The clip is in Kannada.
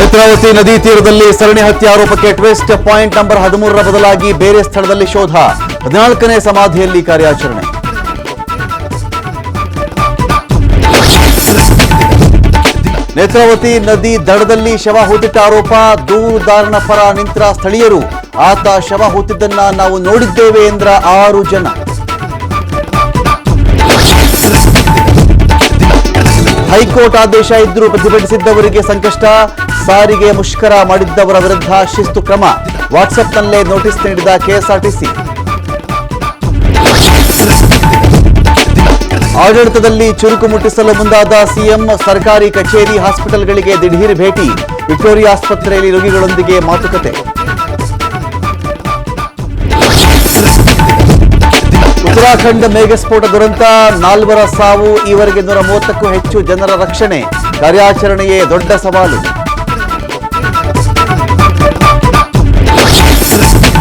ನೇತ್ರಾವತಿ ನದಿ ತೀರದಲ್ಲಿ ಸರಣಿ ಹತ್ಯೆ ಆರೋಪಕ್ಕೆ ಟ್ವಿಸ್ಟ್. ಪಾಯಿಂಟ್ ನಂಬರ್ 13ರ ಬದಲಾಗಿ ಬೇರೆ ಸ್ಥಳದಲ್ಲಿ ಶೋಧ. 14ನೇ ಸಮಾಧಿಯಲ್ಲಿ ಕಾರ್ಯಾಚರಣೆ. ನೇತ್ರಾವತಿ ನದಿ ದಡದಲ್ಲಿ ಶವ ಹೂತಿಟ್ಟ ಆರೋಪ. ದೂರುದಾರನ ಪರ ನಿಂತ ಸ್ಥಳೀಯರು ಆತ ಶವ ಹೂತಿದ್ದನ್ನ ನಾವು ನೋಡಿದ್ದೇವೆ ಎಂದ್ರ 6 ಜನ. ಹೈಕೋರ್ಟ್ ಆದೇಶ ಇದ್ದರೂ ಪ್ರತಿಭಟಿಸಿದ್ದವರಿಗೆ ಸಂಕಷ್ಟ. ಸಾರಿಗೆ ಮುಷ್ಕರ ಮಾಡಿದ್ದವರ ವಿರುದ್ಧ ಶಿಸ್ತು ಕ್ರಮ. ವಾಟ್ಸ್ಆಪ್ನಲ್ಲೇ ನೋಟಿಸ್ ನೀಡಿದ ಕೆಎಸ್ಆರ್ಟಿಸಿ. ಆಡಳಿತದಲ್ಲಿ ಚುರುಕು ಮುಟ್ಟಿಸಲು ಮುಂದಾದ ಸಿಎಂ. ಸರ್ಕಾರಿ ಕಚೇರಿ ಹಾಸ್ಪಿಟಲ್ಗಳಿಗೆ ದಿಢೀರ್ ಭೇಟಿ. ವಿಕ್ಟೋರಿಯಾ ಆಸ್ಪತ್ರೆಯಲ್ಲಿ ರೋಗಿಗಳೊಂದಿಗೆ ಮಾತುಕತೆ. ಉತ್ತರಾಖಂಡ್ ಮೇಘಸ್ಫೋಟ ದುರಂತ. 4 ಸಾವು. ಈವರೆಗೆ 130ಕ್ಕೂ ಹೆಚ್ಚು ಜನರ ರಕ್ಷಣೆ. ಕಾರ್ಯಾಚರಣೆಯೇ ದೊಡ್ಡ ಸವಾಲು.